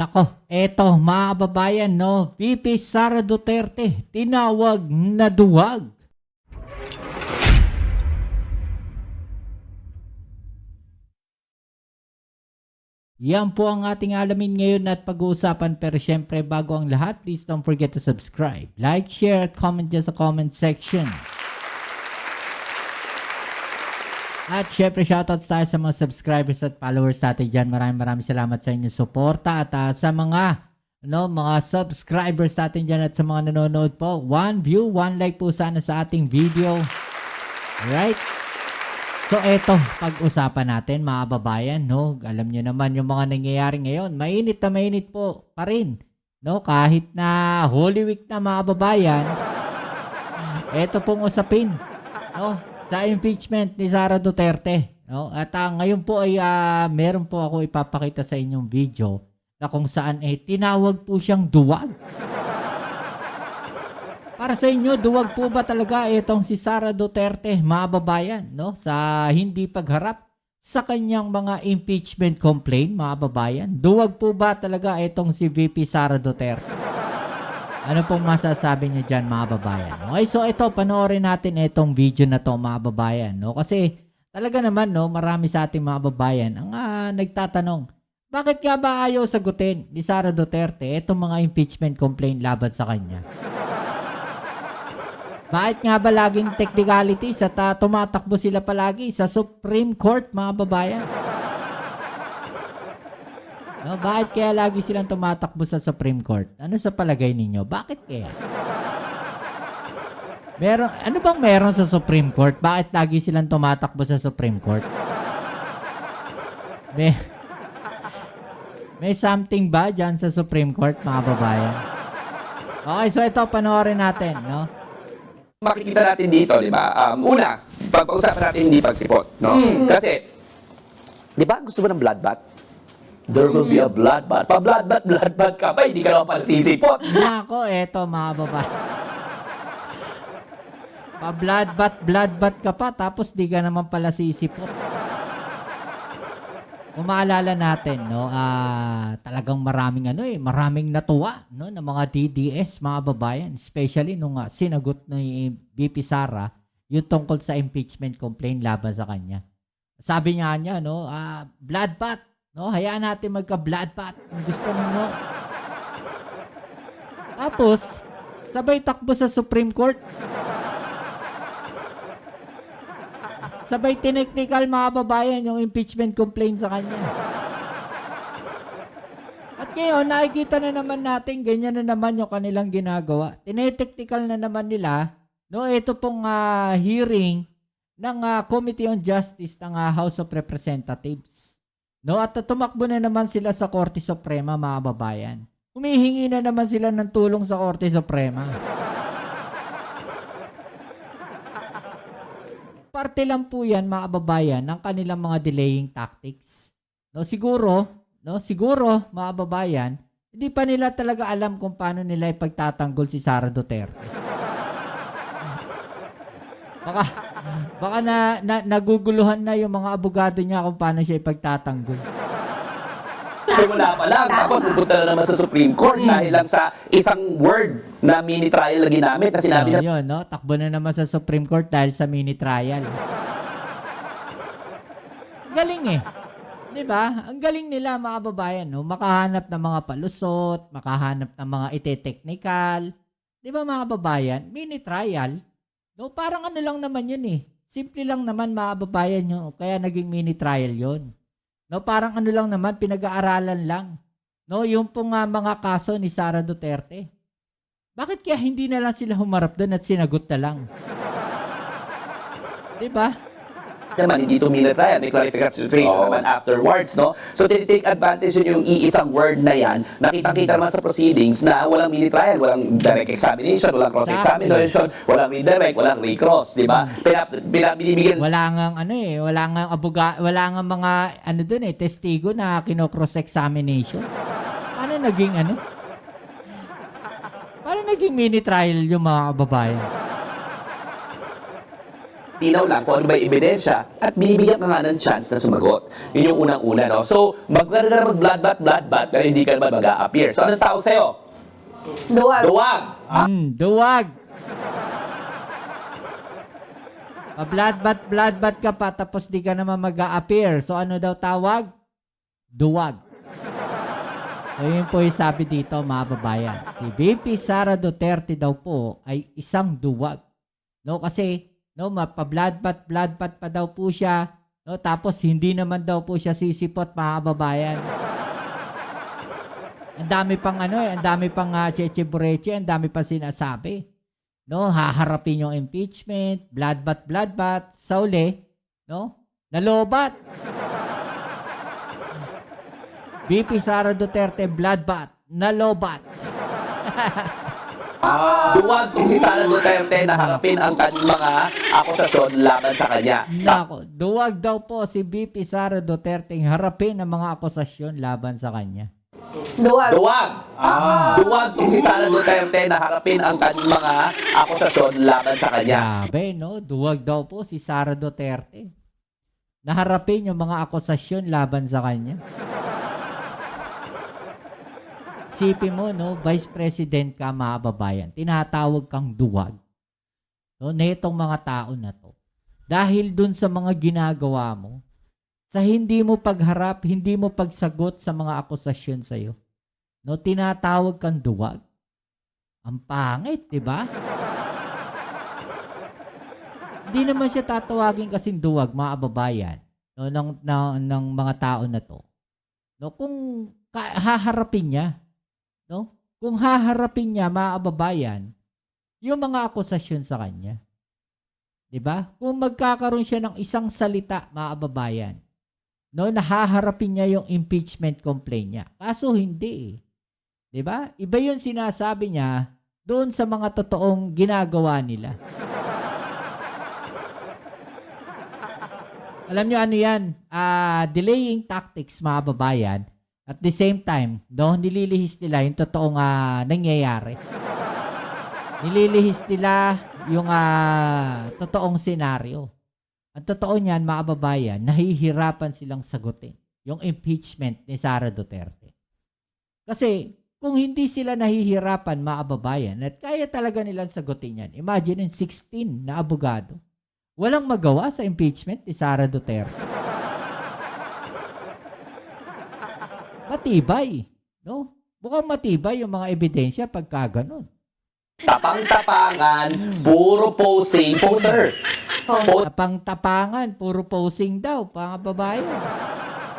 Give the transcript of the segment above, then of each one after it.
Nako, eto mga kababayan, no? VP Sara Duterte, tinawag na duwag. Yan po ang ating alamin ngayon at pag-uusapan, pero syempre bago ang lahat, please don't forget to subscribe, like, share at comment dyan sa comment section. At syempre shoutouts tayo sa mga subscribers at followers natin dyan. Maraming salamat sa inyong suporta at sa mga subscribers natin dyan at sa mga nanonood po. 1 view, 1 like po sana sa ating video. Alright? So eto, pag-usapan natin mga babayan, no? Alam nyo naman yung mga nangyayari ngayon. Mainit na mainit po pa rin. No? Kahit na Holy Week na mga babayan, eto pong usapin, no? Sa impeachment ni Sara Duterte. No? At ngayon po ay meron po ako ipapakita sa inyong video na kung saan tinawag po siyang duwag. Para sa inyo, duwag po ba talaga itong si Sara Duterte, mga babayan, no? Sa hindi pagharap sa kanyang mga impeachment complaint, mga babayan? Duwag po ba talaga itong si VP Sara Duterte? Ano pong masasabi niyo dyan, mga babayan? Okay, so ito, panoorin natin itong video na to, mga babayan, no? Kasi talaga naman, no, marami sa ating mga babayan ang nagtatanong, bakit nga ba ayaw sagutin ni Sara Duterte itong mga impeachment complaint laban sa kanya? Bakit nga ba laging technicalities at tumatakbo sila palagi sa Supreme Court, mga babayan? No, bakit kaya lagi silang tumatakbo sa Supreme Court? Ano sa palagay ninyo? Bakit kaya? Ano bang meron sa Supreme Court? Bakit lagi silang tumatakbo sa Supreme Court? May something ba dyan sa Supreme Court, mga babayan? Okay, so ito, panoorin natin, no? Makikita natin dito, di ba? Una, pag-uusapan natin hindi pagsipot, no? Kasi, di ba gusto mo ng bloodbath? There will be a bloodbath. Pa-bloodbath ka pa, hindi ka naman pala sisipot. Nako, eto mga babae. Pa-bloodbath ka pa, tapos di ka naman pala sisipot. Kung maalala natin, no, talagang maraming natuwa, no, ng mga DDS, mga babayan, especially nung sinagot ni VP Sara yung tungkol sa impeachment complaint laban sa kanya. Sabi niya, no, bloodbath, no, hayaan natin magka-bloodbath kung gusto ninyo. Tapos, sabay takbo sa Supreme Court. Sabay tineknikal, mga babayan, yung impeachment complaint sa kanya. At ngayon, nakikita na naman natin, ganyan na naman yung kanilang ginagawa. Tineteknikal na naman nila, no, ito pong hearing ng Committee on Justice ng House of Representatives. No, at tumakbo na naman sila sa Korte Suprema, mga babayan. Humihingi na naman sila ng tulong sa Korte Suprema. Parte lang po yan, mga babayan, ng kanilang mga delaying tactics. No, siguro, mga babayan, hindi pa nila talaga alam kung paano nila ipagtatanggol si Sara Duterte. Baka naguguluhan na yung mga abogado niya kung paano siya ipagtatanggol. Simula pa lang, tapos pupunta na naman sa Supreme Court dahil lang sa isang word na mini trial na ginamit na sinabi na... Yun, no? Takbo na naman sa Supreme Court dahil sa mini trial. Galing Di ba? Ang galing nila, mga babayan, no? Makahanap ng mga palusot, makahanap ng mga ite-technical. Di ba, mga babayan? Mini trial. No, parang ano lang naman yun Simple lang naman, mga babayan, yun. Kaya naging mini trial yun. No, parang ano lang naman, pinag-aaralan lang. No, yung pong mga kaso ni Sara Duterte. Bakit kaya hindi na lang sila humarap doon at sinagot na lang? Diba? naman, hindi to mini trial, may clarification naman afterwards, no? So, tinitake advantage yun yung iisang word na yan, nakita-kita naman sa proceedings na walang mini trial, walang direct examination, walang cross-examination, walang redirect, walang recross, di ba? Binibigyan... Wala ngang wala ngang wala ngang mga testigo na kino-cross-examination. Paano naging mini trial yung mga kababayan? Tinaw lang kung ano ba yung ebidensya at binibigyan ka nga ng chance na sumagot. Yun yung unang-una, no? So, magkano ka na mag-bloodbath, pero hindi ka naman mag-a-appear. So, anong tawag sa'yo? Duwag. Duwag! Duwag. Bloodbath ka pa tapos di ka naman mag-a-appear. So ano daw tawag? Duwag. So yun po yung sabi dito mga babayan. Si VP Sara Duterte daw po ay isang duwag. No, kasi no, bloodbath pa daw po siya. No, tapos hindi naman daw po siya sisipot mga babayan. Ang dami pang ang dami pang cheche-bureche, ang dami pang sinasabi. No, haharapin yung impeachment, bloodbath, sa uli, no, nalobat. VP Sara Duterte, bloodbath, nalobat. Duwag si Sara Duterte na harapin ang kanyang mga akusasyon laban sa kanya. Nako, duwag daw po si VP Sara Duterte harapin ang mga akusasyon laban sa kanya. Duwag. Duwag! Duwag si Sara Duterte na harapin ang kanyang mga akusasyon laban sa kanya. Grabe, no? Duwag daw po si Sara Duterte. Naharapin yung mga akusasyon laban sa kanya. Isipin mo, no? Vice President ka, mga babayan. Tinatawag kang duwag. No? Na itong mga tao na to. Dahil dun sa mga ginagawa mo, sa hindi mo pagharap, hindi mo pagsagot sa mga akusasyon sa'yo. No, tinatawag kang duwag. Ang pangit, di ba? Hindi naman siya tatawagin kasing duwag, mga kababayan, no, ng mga tao na to. No, kung haharapin niya, no? Kung haharapin niya, mga kababayan, yung mga akusasyon sa kanya. Di ba? Kung magkakaroon siya ng isang salita, mga kababayan, no, nahaharapin niya yung impeachment complaint niya. Kaso hindi eh. 'Di ba? Iba 'yung sinasabi niya doon sa mga totoong ginagawa nila. Alam niyo ano 'yan? Delaying tactics, mga babayan. At the same time, no, nililihis nila yung totoong nangyayari. Nililihis nila yung totoong senaryo. Ang totoo niyan, mga kababayan, nahihirapan silang sagutin yung impeachment ni Sara Duterte. Kasi kung hindi sila nahihirapan, mga kababayan, at kaya talaga nilang sagutin yan, imagine 16 na abogado, walang magawa sa impeachment ni Sara Duterte. Matibay, no? Mukhang matibay yung mga ebidensya pagka ganun. Tapang-tapangan, puro poser. Tapang-tapangan, puro posing daw, mga babae.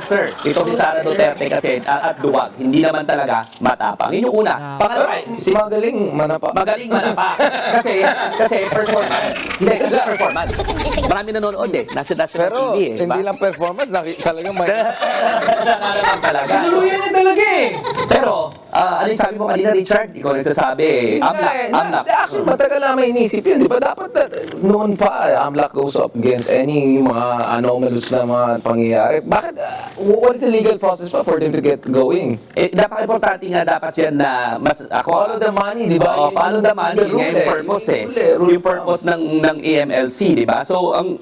Sir, ito si Sara Duterte kasi at duwag, hindi naman talaga matapang. Yun yung una. Pangalawa, si Magaling manapa. magaling manapa. kasi performance. Hindi, kasi performance. Marami nanonood eh. Nasa national Pero TV eh. hindi lang performance, talagang may... Nararamdaman talaga. Tinuluyan niya talaga eh. Pero, ano yung sabi mo kanina, Richard? Ikaw nagsasabi eh. AMLAC. Actually, matagal na may inisip yun. Di ba dapat noon pa, AMLAC goes up against any mga anomalous na mga pangyayari. Bakit, what is the legal process pa for them to get going? Eh, napaka-importante nga dapat yan na mas Follow the money, di ba? Oo, follow the money. The rule Ngayon yung purpose eh. Yung purpose ng AMLC, di ba? So, ang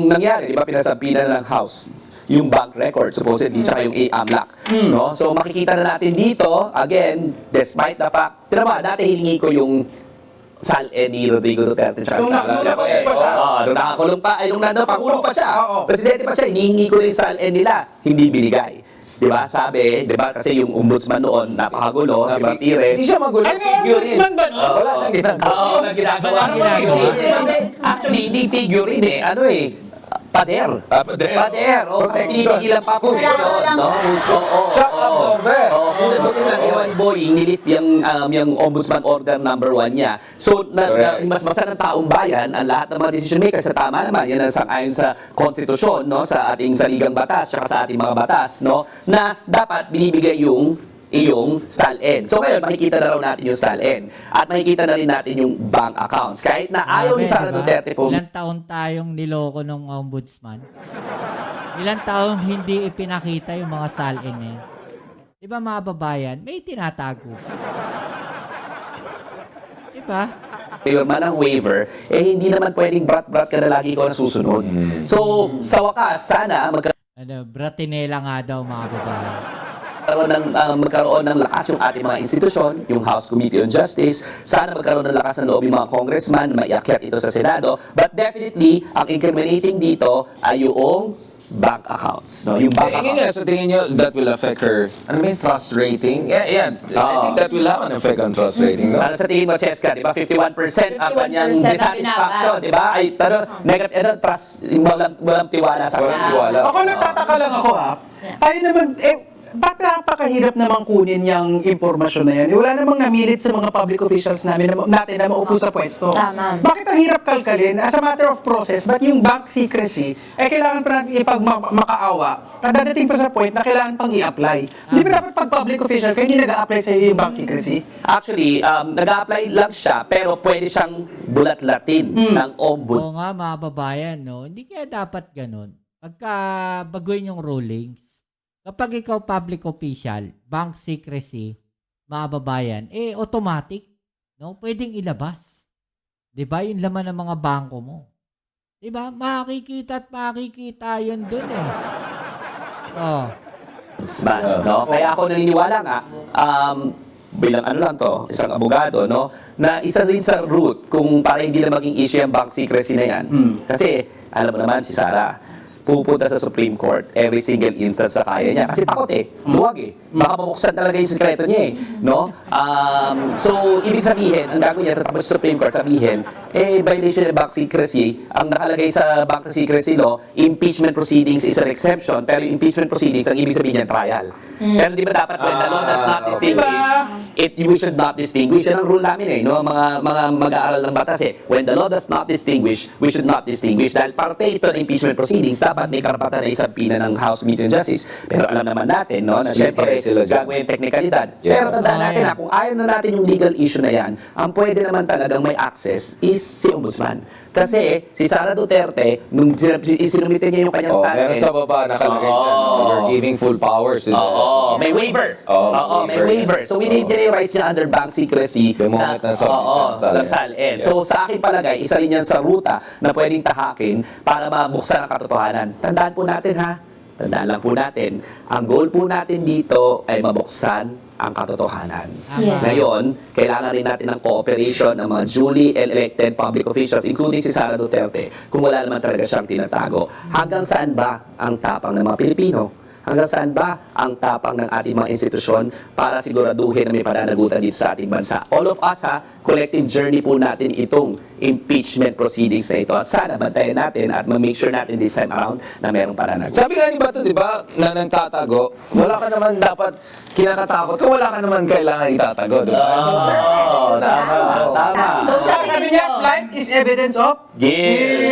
nangyari, di ba, pinasampinan ng House yung bank record, supposedly, tsaka yung AMLAC. No? So, makikita na natin dito, again, despite the fact, tinama, dati hiningi ko yung SALN ni Rodrigo Duterte. Nung nakakulong pa siya. Oo, nung nakakulong pa, ay nung nandun, pangulo pa siya. Oo. Presidente pa siya, hinihingi ko na yung SALN nila, hindi binigay. Di ba? Sabi, di ba? Kasi yung ombudsman noon, napakagulo, si Martires. Hindi siya magulo. Ay, may ombudsman ba? Wala siyang ginagawa. Oo, nagginagawa. Walang ginagawa. Actually, hindi figurine eh. Ano eh? Pader. Pader. Pader. O, Protection. tinigilan pa po siya. No? Shock absorber. Kung nandun lang ginawa ni Boying, nilift yung Ombudsman Order number 1 niya. So, himasmasan ng taong bayan, ang lahat ng mga decision makers sa tama naman, yan ang sang-ayon sa konstitusyon, no? Sa ating saligang batas, saka sa ating mga batas, no? Na dapat binibigay yung iyong SALN. So ngayon, makikita na raw natin yung SALN. At makikita na rin natin yung bank accounts. Kahit na ayaw ni Sara Duterte po. Ilang taon tayong niloko ng ombudsman? Ilang taon hindi ipinakita yung mga SALN eh? Di ba mga babayan, may tinatago pa. Diba? pirma ng waiver, hindi naman pwedeng brat-brat ka na lagi ko na susunod. So, sa wakas, sana Bratinela nga daw mga babae. magkaroon ng lakas yung ating mga institusyon, yung House Committee on Justice. Sana magkaroon ng lakas ng loob yung mga congressman, maiakyat ito sa Senado. But definitely, ang incriminating dito ay yung bank accounts. No? Yung bank Yun nga, accounts. so tingin nyo, that will affect her, trust rating? Yeah, I think that will have an effect on trust rating, no? Ano sa tingin mo, Cheska, di ba? 51% ang kanyang 51% ang dissatisfaction, di ba? Ay, negative, trust, walang tiwala sa Walang kanya. tiwala. Ako nagtataka lang ako tayo naman, ba't napakahirap namang kunin yung impormasyon na yan? Wala namang namilit sa mga public officials natin na maupo sa pwesto. Tama. Bakit ang hirap kalkalin? As a matter of process, ba't yung bank secrecy, kailangan pa natin makaawa at dadating pa sa point na kailangan pang i-apply. Hindi ba dapat pag public official, kaya hindi nag-a-apply sa yung bank secrecy? Actually, nag-a-apply lang siya, pero pwede siyang bulat-latin ng ombudsman. Oo nga mga babayan, no? Hindi kaya dapat ganun. Pagka baguhin yung rulings, kapag ikaw public official, bank secrecy, mga babayan, automatic, no? Pwedeng ilabas. 'Di ba? Yung laman ng mga bangko mo. 'Di ba? Makikita at makikita 'yun dun eh. Oh. No? Kaya ako naniniwala nga, bilang ano lang to, isang abogado, no, na isa rin sa route kung para hindi na maging issue ang bank secrecy na yan. Kasi, alam mo naman si Sarah, pupunta sa Supreme Court every single instance sa kaya niya. Kasi takot luwag Baka mabuksan talaga yung sekreto niya no? So, ibig sabihin, ang gagawin niya, tatapos sa Supreme Court, sabihin, violation of bank secrecy, ang nakalagay sa bank secrecy law, impeachment proceedings is an exception, pero yung impeachment proceedings, ang ibig sabihin niya, trial. Pero di ba dapat when the law does not distinguish, we should not distinguish. Yan ang rule namin no? Mga mag-aaral ng batas when the law does not distinguish, we should not distinguish. Dahil parte ito ng impeachment proceedings, dapat may karapatan na isabina ng House Committee on Justice. Pero alam naman natin, no, na syempre, sila dyan. gagawin teknikalidad. Yeah. Pero tandaan natin kung ayaw na natin yung legal issue na yan, ang pwede naman talagang may access is si Ombudsman. Kasi si Sara Duterte, nung isinumitin niya yung kanyang Meron sa baba nakalagay dyan. You're giving full powers to may waiver. May waiver. So, we need niya yung rights niya under bank secrecy. The moment na salin. So, sa akin palagay, isa rin yan sa ruta na pwedeng tahakin para mabuksan ang katotohanan. Tandaan po natin Tandaan lang po natin, ang goal po natin dito ay mabuksan ang katotohanan. Yes. Ngayon, kailangan rin natin ng cooperation ng mga duly elected public officials, including si Sara Duterte, kung wala naman talaga siyang tinatago. Hanggang saan ba ang tapang ng mga Pilipino? Hanggang saan ba ang tapang ng ating mga institusyon para siguraduhin na may pananagutan dito sa ating bansa? All of us, collective journey po natin itong impeachment proceedings na ito. At sana bantayan natin at ma-make sure natin this time around na mayroong pananagutan. Sabi nga ni Bato, di ba, na nagtatago, wala ka naman dapat kinakatakot kung wala ka naman kailangan itatago, di ba? Tama. So, Sabi niya, flight is evidence of Sabi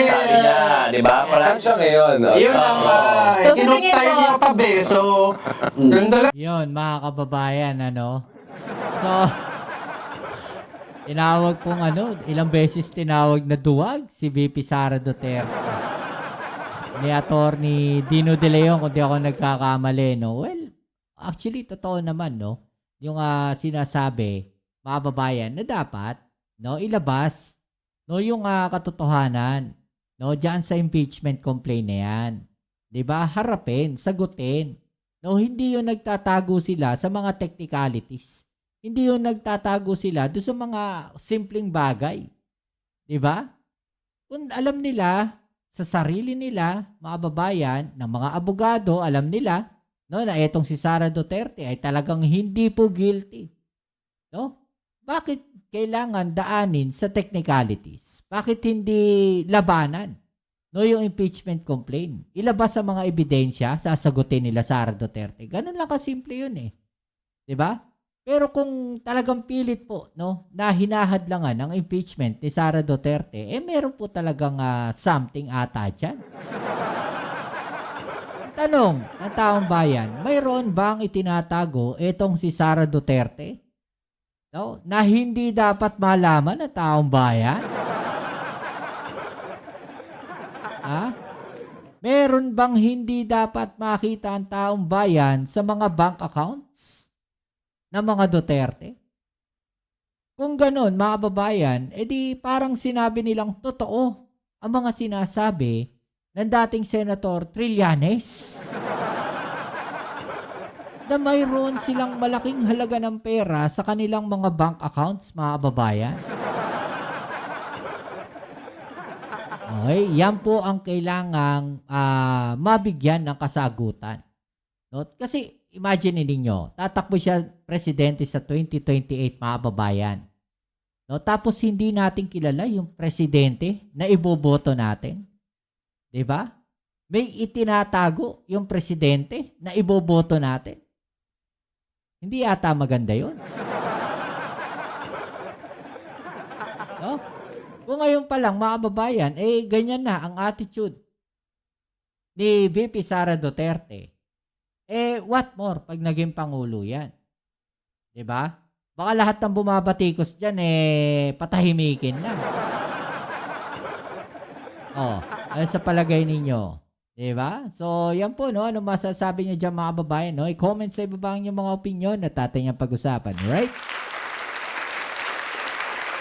niya, di ba? Saan siya ngayon? yun ang So, sa tingin kinustay mo- niya tabi. So, yun talaga. Yun, mga kababayan, So, tinawag pong ilang beses tinawag na duwag si VP Sara Duterte. Ni Attorney Dino De Leon, kung di ako nagkakamali, no? Well, actually, totoo naman, no? Yung sinasabi, mga kababayan, na dapat, no, ilabas, no, yung katotohanan, no, diyan sa impeachment complaint na yan. 'Di ba? Harapin, sagutin. No, hindi yung nagtatago sila sa mga technicalities. Hindi yung nagtatago sila doon sa mga simpleng bagay. 'Di ba? Kung alam nila sa sarili nila, mga babayan, ng mga abogado, alam nila, no, na etong si Sara Duterte ay talagang hindi po guilty. No? Bakit kailangan daanin sa technicalities? Bakit hindi labanan? No, yung impeachment complaint. Ilabas sa mga ebidensya, sasagutin nila Sara Duterte. Ganun lang kasimple yun 'Di ba? Pero kung talagang pilit po, no, na hinahadlangan ng impeachment ni Sara Duterte, meron po talagang something ata dyan. Ang tanong ng taong bayan, mayroon bang itinatago itong si Sara Duterte? No, na hindi dapat malaman ng taong bayan? Meron bang hindi dapat makita ang taong bayan sa mga bank accounts ng mga Duterte? kung ganun, mga kababayan, edi parang sinabi nilang totoo ang mga sinasabi ng dating Senator Trillanes na mayroon silang malaking halaga ng pera sa kanilang mga bank accounts, mga kababayan. Okay, yan po ang kailangang mabigyan ng kasagutan. No? Kasi imagine ninyo, tatakbo siya presidente sa 2028, mga kababayan. No? Tapos hindi natin kilala yung presidente na iboboto natin. 'Di ba? May itinatago yung presidente na iboboto natin. Hindi ata maganda 'yon. No? Kung ngayon pa lang, mga kababayan, ganyan na ang attitude ni VP Sara Duterte. What more pag naging Pangulo yan? 'Di ba? Baka lahat ng bumabatikos dyan, patahimikin na. Ano sa palagay ninyo? 'Di ba? So, yan po, no? Ano masasabi niyo dyan, mga kababayan, no? I-comment sa ibaba ang inyong mga opinion at ating ang pag-usapan, right?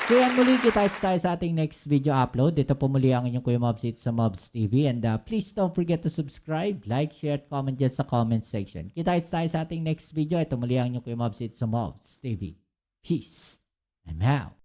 So yan, muli kita tayo sa ating next video upload. Dito po muli ang inyong Kuya Mobs dito sa Mobs TV. And please don't forget to subscribe, like, share, at comment dyan sa comment section. Kita tayo sa ating next video. Ito muli ang inyong Kuya Mobs dito sa Mobs TV. Peace. I'm out.